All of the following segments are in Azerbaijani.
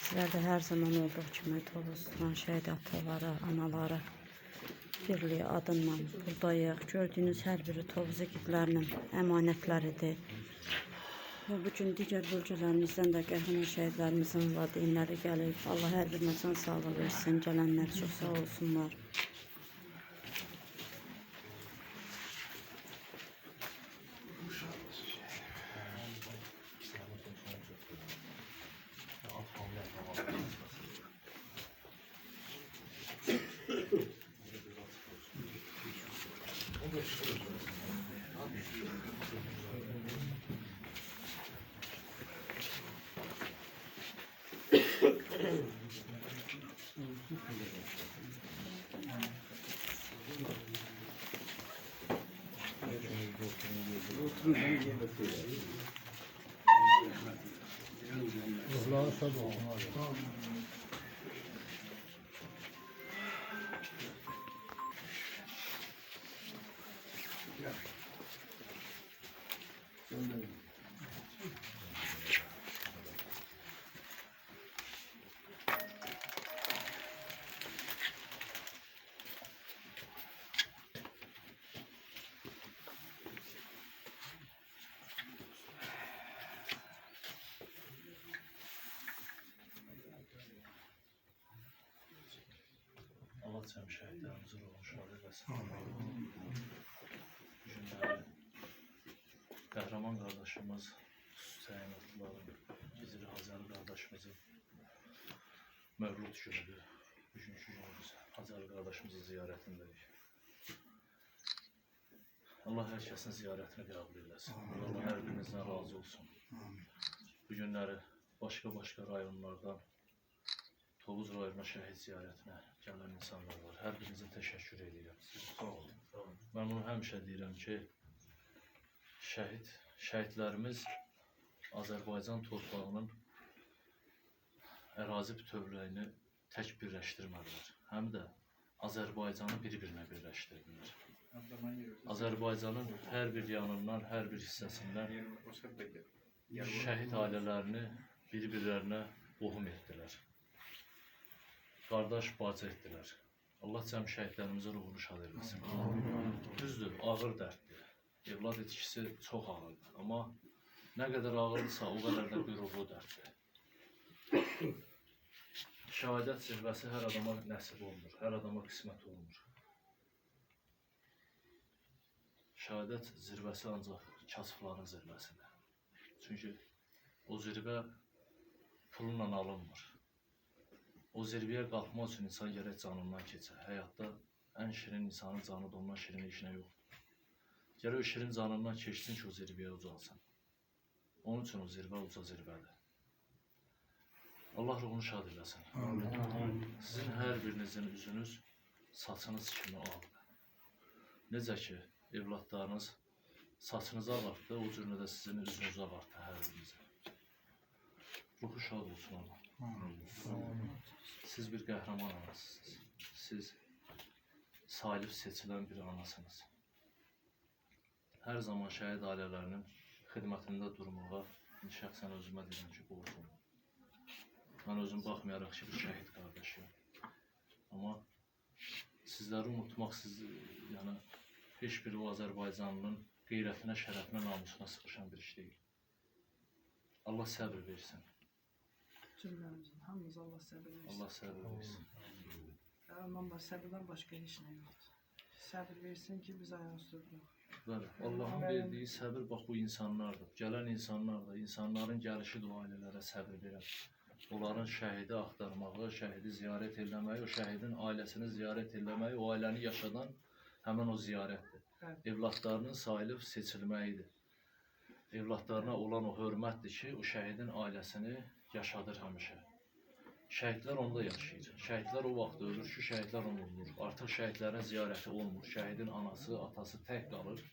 Sizler de her zaman olduğu kimi Tovuz tutan şəhid atalara, analara birliyi adından buradayıq. Gördüyünüz hər biri Tovuz igidlərinin əmanətləridir. Və bugün digər bölgələrimizdən də qəhrəman şəhidlərimizin valideynləri gəlib. Allah hər birinə can sağlığı versin. Gələnlər çox sağ olsunlar. Allah cəm şəhidlərimizin ruhunu şad eləsin. Günləri qəhrəman qardaşımız Hüseynatlıların, Gizli Hazarı qardaşımızın mövlud günüdür. Bugünkü günümüz Hazarı qardaşımızın ziyarətindəyik. Allah hər kəsin ziyarətini qəbul eləsin. Allah hər birinizdən razı olsun. Bu günləri başqa rayonlardan Tovuz rayonuna şəhid ziyarətinə gələn insanlar var. Hər birinizə təşəkkür edirəm. Sağ olun. Mən bunu həmişə deyirəm ki, şəhidlərimiz Azərbaycan torpağının ərazi bütövlüyünü tək birləşdirmədilər. Həm də Azərbaycanı bir-birinə birləşdirdiler. Azərbaycanın hər bir yanından, hər bir hissəsindən şəhid ailələrini bir-birlərinə qohum etdilər. Qardaş bacı etdilər. Allah cəm şəhidlərimizin ruhunu şad eləsin. Düzdür, ağır dərddir. Evlad itkisi çox ağırdır. Amma nə qədər ağırdırsa, o qədər də bir ruhlu dərddir. Şəhadət zirvəsi hər adama nəsib olmur, hər adama qismət olmur. Şəhadət zirvəsi ancaq kasıfların zirvəsidir. Çünki o zirvə pulla alınmır. O zirvəyə qalxmaq üçün insan gərək canından keçər. Həyatda ən şirin insanın canı da ondan şirin işinə yoxdur. Gərək o şirin canından keçsin ki, o zirvəyə ucalsın. Onun üçün o zirvə uca zirvədir. Allah ruhunu şad eləsin. Sizin hər birinizin üzünüz saçınız kimi ağdır. Necə ki, evlatlarınız saçınızı ağartdı, o cürlə də sizin üzünüzü ağartdı hər birinizin. Ruhu şad olsun Allah. Siz bir qəhrəman anasısınız. Siz salih seçilən bir anasınız. Hər zaman şəhid ailələrinin xidmətində durmağa şəxsən özümə deyirəm ki, borcum. Mən özüm baxmayaraq ki, bir şəhid qardaşıyım. Amma sizləri unutmaq, yəni heç biri o Azərbaycanlının qeyrətinə, şərəfinə, namusuna sıxışan bir iş deyil. Allah səbir versin. Cümləmizin hamımız Allah səbir versin. Allah səbir versin. Ondan səbirdən başqa heç nə yoxdur. Səbir versin ki, biz ayaq üstə duraq. Bəli, Allahın verdiyi səbir bax bu insanlardır. Gələn insanlar da, insanların gəlişi də o ailələrə səbir verər. Onların şəhidi axtarmağı, şəhidi ziyarət eləməyi, o şəhidin ailəsini ziyarət eləməyi, o ailəni yaşadan həmən o ziyarətdir. Evlatlarının sayılıb seçilməyidir. Evlatlarına olan o hörmətdir ki, o şəhidin ailəsini yaşadır həmişə. Şəhidlər onda yaşayır. Şəhidlər o vaxt ölür ki, şəhidlər onu olmur. Artıq şəhidlərin ziyarəti olmur. Şəhidin anası, atası tək qalır.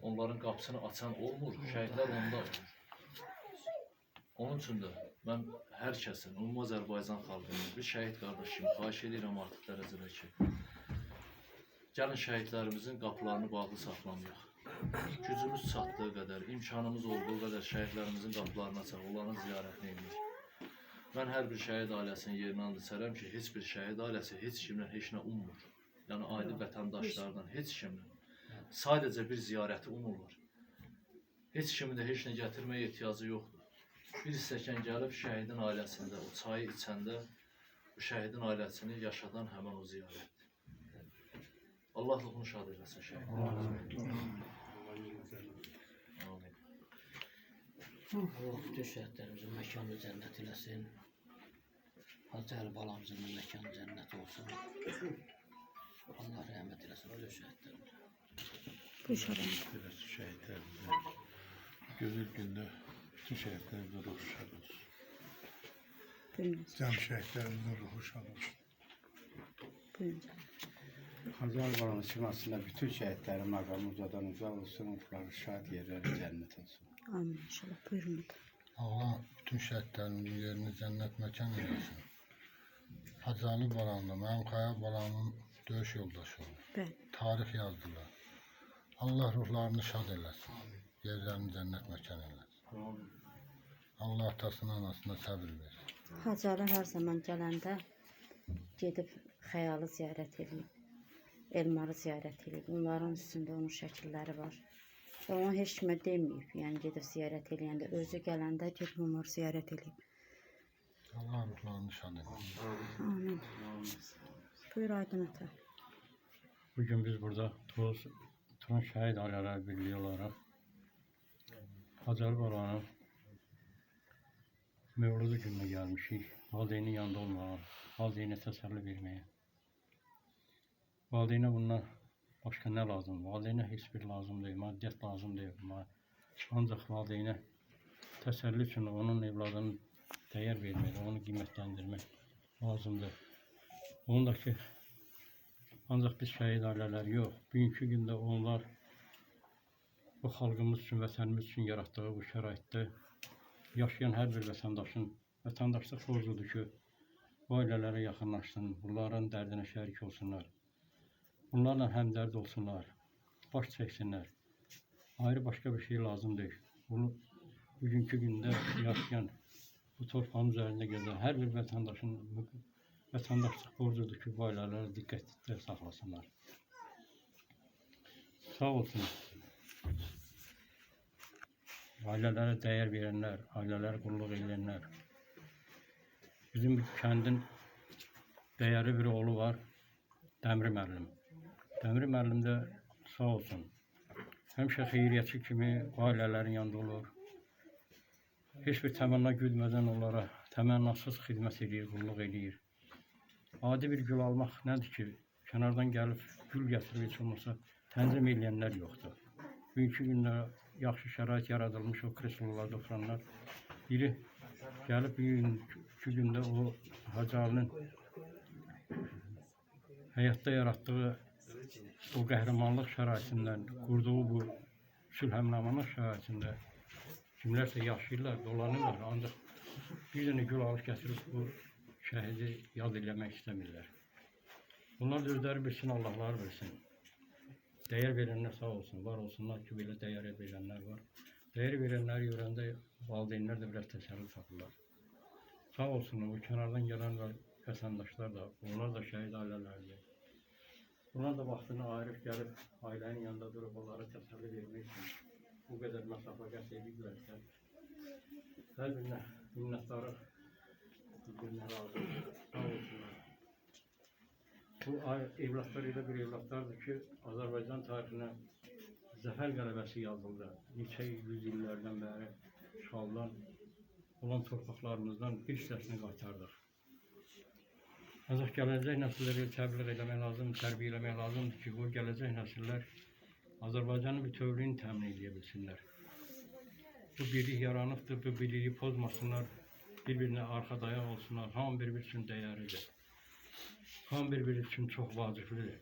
Onların qapısını açan olmur. Şəhidlər onda olur. Onun üçün də mən hər kəsin, ümumi Azərbaycan xalqının bir şəhid qardaşıyım, xahiş edirəm artıq dərəcədə ki, gəlin şəhidlərimizin qapılarını bağlı saxlamayaq. Gücümüz çatdığı qədər, imkanımız olduğu qədər şəhidlərimizin qapılarını açaq, onların ziyarətini edirik. Mən hər bir şəhid ailəsinin yerinə and içərəm ki, heç bir şəhid ailəsi heç kimdən heç nə ummur. Yəni adi vətəndaşlardan heç kimdən. Sadəcə bir ziyarəti umurlar. Heç kimin də heç nə gətirməyə ehtiyacı yoxdur. Bir stəkan gəlib şəhidin ailəsində o çayı içəndə bu şəhidin ailəsini yaşadan həmin o ziyarətdir. Allah ruhunu şad eləsin şəhidin. Amin. Allah bütün şəhidlərimizin məkanı cənnət eləsin. Hacı Əli balamızın da məkanı cənnət olsun. Allah rəhmət eləsin bütün şəhidlərimizə. Buyurun. Şəhidlərimizə gözəl gündə bütün şəhidlərimizə ruhu şad olsun. Buyurun. Cəm şəhidlərimizin ruhu şad olsun. Buyurun. Hazar balamızın aslında bütün şəhidlərin məqamı ucadan uca olsun, onların şad yerləri cənnət olsun. Amin inşallah. Buyurun. Allah bütün şəhidlərimizin yerini cənnət məkan eləsin. Hacıalı balamla, mənim Xaya balamın döyüş yoldaşı oldu. Bəli. Tarix yazdılar. Allah ruhlarını şad eləsin. Yerlərini cənnət məkan eləsin. Allah atasına, anasına səbir versin. Hacıalı hər zaman gələndə gedib xəyalı ziyarət edib. Elmarı ziyarət edib. Onların üstündə onun şəkilləri var. Və onu heç kimə deməyib. Yəni gedib ziyarət edəndə özü gələndə gedib onları ziyarət edib. Allah ruhlarını şad eləsin. Amin. Buyur Aydın ata. Bugün biz burada Turan Şəhid Ailələr Birliyi olaraq Hacıalı balanın mövludu gününə gəlmişik. Valideynin yanında olmağa, valideynə təsəlli verməyə. Valideynə bundan başqa nə lazımdır? Valideynə heç bir lazım deyil, maddiyyat lazım deyil. Ancaq valideynə təsəlli üçün onun evladının dəyər vermək, onu qiymətləndirmək lazımdır. Onun da ki, ancaq biz şəhid ailələri yox, bugünkü gündə onlar bu xalqımız üçün, vətənimiz üçün yaratdığı bu şəraitdə yaşayan hər bir vətəndaşın vətəndaşlıq borcudur ki, bu ailələrə yaxınlaşsın, bunların dərdinə şərik olsunlar. Bunlarla həmdərd olsunlar, baş çəksinlər. Ayrı başqa bir şey lazım deyil. Bunu bugünkü gündə yaşayan, bu torpağın üzərində gəzən hər bir vətəndaşın vətəndaşlıq borcudur ki, bu ailələrə diqqətlə saxlasınlar. Sağ olsun. Ailələrə dəyər verənlər, ailələrə qulluq edənlər. Bizim kəndin dəyərli bir oğlu var, Dəmir müəllim. Dəmir müəllim də sağ olsun. Həmişə xeyriyyətçi kimi ailələrin yanında olur. Heç bir təmənna güdmədən onlara təmənnasız xidmət edir, qulluq edir. Adi bir gül almaq nədir ki, kənardan gəlib gül gətirib heç olmasa tənzim eləyənlər yoxdur. Bugünkü gündə yaxşı şərait yaradılmış o kreslolarda oturanlar biri gəlib bugünkü gündə o Hacıalının həyatda yaratdığı o qəhrəmanlıq şəraitindən, qurduğu bu sülhəmnamanlıq şəraitində kimlərsə yaşayırlar, dolanırlar, ancaq bir dənə gül alıb gətirib bu şəhidi yad eləmək istəmirlər. Bunlar da özləri bilsin, Allahlar bilsin. Dəyər verənlər sağ olsun, var olsunlar ki, belə dəyər verənlər var. Dəyər verənləri görəndə valideynlər də biraz təsəlli tapırlar. Sağ olsunlar, bu kənardan gələn vətəndaşlar da, onlar da şəhid ailələrdir. Bunlar da vaxtını ayırıb gəlib, ailənin yanında durub onlara təsəlli vermək üçün bu qədər məsafə qət edirlərsə, hər birinə minnətdarı bildirmək lazımdır. Sağ olsunlar. Bu evlatlar elə bir evlatlardır ki, Azərbaycan tarixinə zəfər qələbəsi yazıldı. Neçə yüz illərdən bəri işğaldan olan torpaqlarımızdan bir hissəsini qaytardıq. Ancaq gələcək nəsilləri təbliğ eləmək lazımdır, tərbiyə eləmək lazımdır ki, o gələcək nəsillər Azərbaycanın bütövlüyünü təmin edə bilsinlər. Bu birlik yaranıbdır, bu birliyi pozmasınlar, bir-birinə arxa dayaq olsunlar, hamı bir-bir üçün dəyərlidir. Hamı bir-bir üçün çox vaciblidir.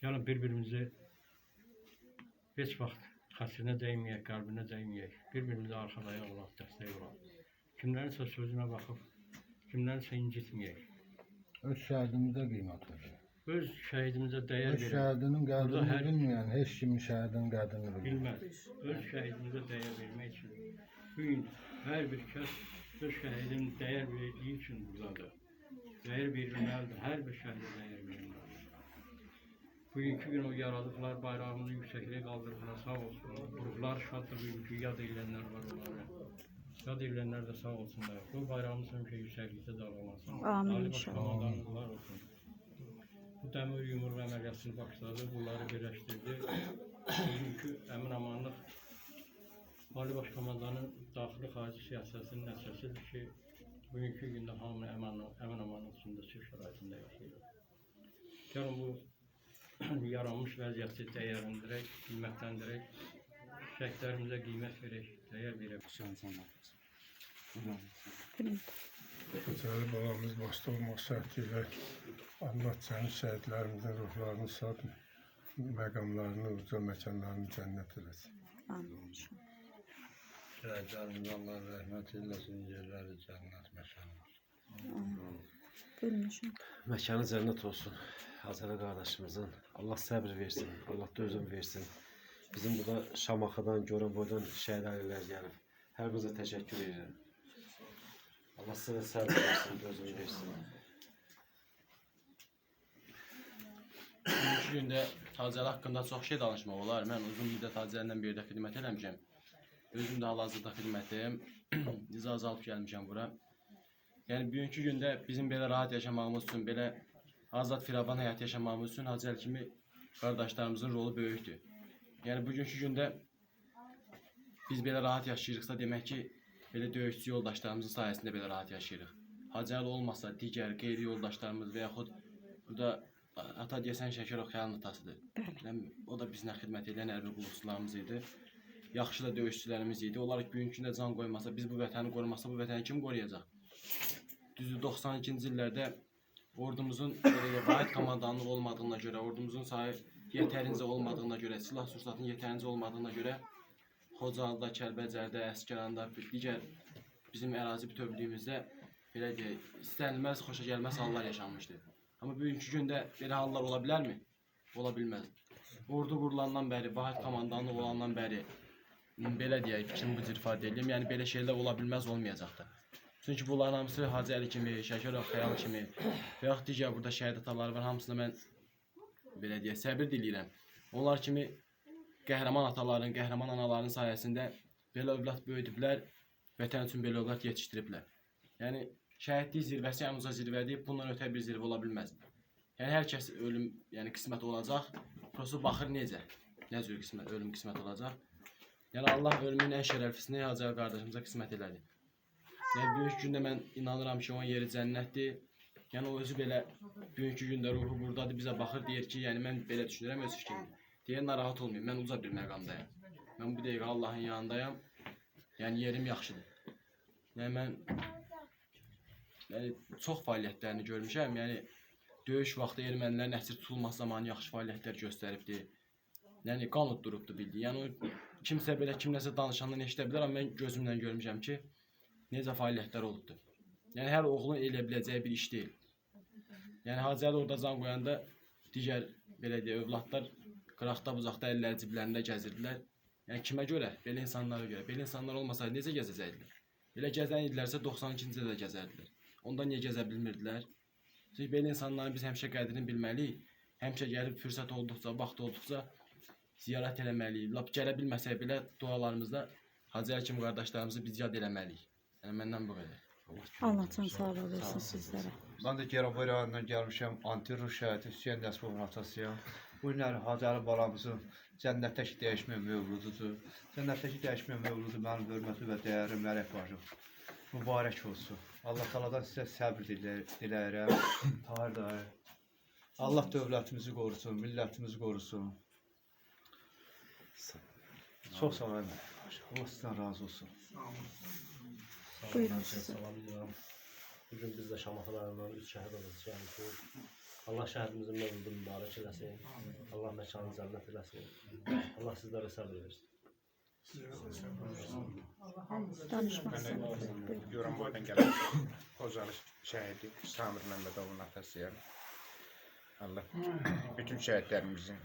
Yəni bir-birimizi heç vaxt xəsirinə dəyməyək, qəlbinə dəyməyək, bir-birimizə arxa dayaq olaq, dəstək olaq. Kimlərinsə sözünə baxıb, kimlərinsə incitməyək. Öz şəhidimizə qiymət verir. Öz şəhidimizə dəyər Öz verir. şəhidinin qədrini bilməyən heç kimin şəhidinin qədrini bilmir. Bilməz. Öz şəhidimizə dəyər vermək üçün bugün hər bir kəs bir şəhidin dəyər verdiyi üçün buradadır. Dəyər verilməlidir, hər bir şəhədə dəyər verilməlidir. Bugünkü gün o yaradıqlar bayrağımızı yüksəkliyə qaldırdılar, sağ olsunlar. Ruhlar şaddır bugünkü yad edilənlər var onlara. Yad edilənlər də sağ olsunlar. Bu bayrağımız həmişə yüksəklikdə dalğalansın. Amin Ali inşallah. Başkomandanlar olsun. Bu dəmir yumruq əməliyyatını başladı, bunları birləşdirdi. Bugünkü əmin-amanlıq Ali Başkomandanın daxili xarici siyasətinin nəticəsidir ki, bugünkü gündə hamı əmin-amanlıq içində sülh şəraitində yaşayır. Gəlin bu yaranmış vəziyyəti dəyərləndirək, qiymətləndirək, şəhidlərimizə qiymət verək, dəyər verək. Hacəli balamız başda olmaq şərtilə Allah cəmi şəhidlərimizin ruhlarını şad, məqamlarını, uca məkanlarını cənnət eləsin. Amin inşallah. Şəhidlərimizə Allah rəhmət eləsin, yerləri cənnət məkanı. Buyurun inşallah. Məkanı cənnət olsun. Hacəli qardaşımızın. Allah səbir versin, Allah dözüm versin. Bizim burada Şamaxıdan, Goranboydan şəhid ailələr gəlib. Hər birinizə təşəkkür edirəm. Allah sizə səbir versin, dözüm versin. Bugünkü gündə Hacəli haqqında çox şey danışmaq olar. Mən uzun müddət Hacəli ilə birdə xidmət eləmişəm. Özüm də hal-hazırda xidmətdəyim. İcazə alıb gəlmişəm bura. Yəni bugünkü gündə bizim belə rahat yaşamağımız üçün, belə azad firavan həyat yaşamağımız üçün Hacəli kimi qardaşlarımızın rolu böyükdür. Yəni bugünkü gündə biz belə rahat yaşayırıqsa demək ki, belə döyüşçü yoldaşlarımızın sayəsində belə rahat yaşayırıq. Hacəli olmasa digər qeyri yoldaşlarımız və yaxud burada ata deyəsən Şəkərov Xəyalın atasıdır. O da bizlə xidmət edən hərbi qulluqçularımız idi. Yaxşı da döyüşçülərimiz idi. Onlar bugünkü gündə can qoymasa, biz bu vətəni qorumasa, bu vətəni kim qoruyacaq? Düzdür, 92-ci illərdə ordumuzun vahid komandanlığı olmadığına görə, ordumuzun sayı yetərincə olmadığına görə, silah sursatının yetərincə olmadığına görə Xocalıda, Kəlbəcərdə, Əsgəranda, digər bizim ərazi bütövlüyümüzdə belə deyək, istənilməz, xoşagəlməz hallar yaşanmışdı. Amma bugünkü gündə belə hallar ola bilərmi? Ola bilməz. Ordu qurulandan bəri, vahid komandanlıq olandan bəri belə deyək, fikrimi bu cür ifadə edeyim, yəni belə şeylər ola bilməz, olmayacaqdır. Çünki bunların hamısı Hacəli kimi, Şəkərov Xəyal kimi və yaxud digər burada şəhid ataları var, hamısına mən belə deyək, səbir diləyirəm. Onlar kimi qəhrəman ataların, qəhrəman anaların sayəsində belə övlad böyüdüblər, vətən üçün belə övlad yetişdiriblər. Yəni şəhidlik zirvəsi ən uca zirvədir, bundan ötə bir zirvə ola bilməz. Yəni hər kəs ölüm, yəni qismət olacaq. Prosto baxır necə cür ölüm qismət olacaq. Yəni Allah ölümün ən şərəflisini Hacəli qardaşımıza qismət elədi. Yəni bugünkü gündə mən inanıram ki, onun yeri cənnətdir. Yəni o özü belə bugünkü gündə ruhu buradadır, bizə baxır, deyir ki, yəni mən belə düşünürəm öz fikrimdir. Deyir, narahat olmayın, mən uca bir məqamdayım. Mən bu dəqiqə Allahın yanındayım. Yəni yerim yaxşıdır. Yəni mən çox fəaliyyətlərini görmüşəm. Yəni döyüş vaxtı ermənilərin əsir tutulması zamanı yaxşı fəaliyyətlər göstəribdi. Yəni qan utdurubdu bildi. Yəni kimsə belə kimləsə danışandan eşidə bilər, amma mən gözümlə görmüşəm ki, necə fəaliyyətlər olubdu. Yəni hər oğlun elə biləcəyi bir iş deyil. Yəni Hacəli orada can qoyanda digər belə deyə övladlar qıraqda bucaqda əlləri ciblərində gəzirdilər. Yəni kimə görə? Belə insanlara görə. Belə insanlar olmasaydı necə gəzəcəkdilər? Belə gəzən idilərsə 92-ci ildə gəzərdilər. Onda niyə gəzə bilmirdilər? Çünki belə insanların biz həmişə qədrini bilməliyik. Həmişə gəlib fürsət olduqca, vaxt olduqca ziyarət eləməliyik. Lap gələ bilməsək belə dualarımızda Hacəli kimi qardaşlarımızı biz yad eləməliyik. Yəni məndən bu qədər. Allah can sağlığı versin sizlərə. Ben de Goranboy rayonundan gəlmişəm, anti-Rus şəhidi Hüseyin Nəsbovun atasıyam. Bu günləri Hacəli balamızın cənnətdəki dəyişmə mövlududur. Cənnətdəki dəyişmə mövludu mənim hörməti və dəyərim mələk bacım. Mübarək olsun. Allah taladan sizə səbir diləyirəm. Tahir dayı. Allah dövlətimizi qorusun, millətimizi qorusun. Çox sağ olun. Allah sizdən razı olsun. Buyurun sizə. Salamlayıram. Bugün biz də Şamaxılarından 3 şəhid olacağıq. Allah şəhidimizin mövludunu mübarək eləsin. Allah məkanını cənnət eləsin. Allah sizlərə səbir versin. Danışmaq Ben istəyirəm. de Goranboydan gelen Xocalı şəhidi Samir Məmmədovun atasıyam. Allah bütün şəhidlərimizin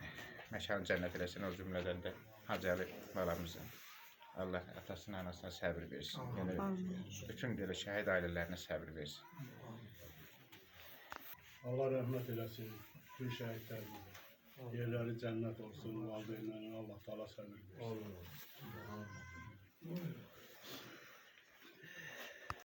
məkanı cənnət eləsin, o cümlədən də Hacəli balamızın. Allah atasına, anasına səbir versin. Yəni Amin. bütün belə şəhid ailələrinə səbir versin. Allah rəhmət eləsin bütün şəhidlərimizə. Yerləri cənnət olsun, valideynlərinə Allah təala səbir versin.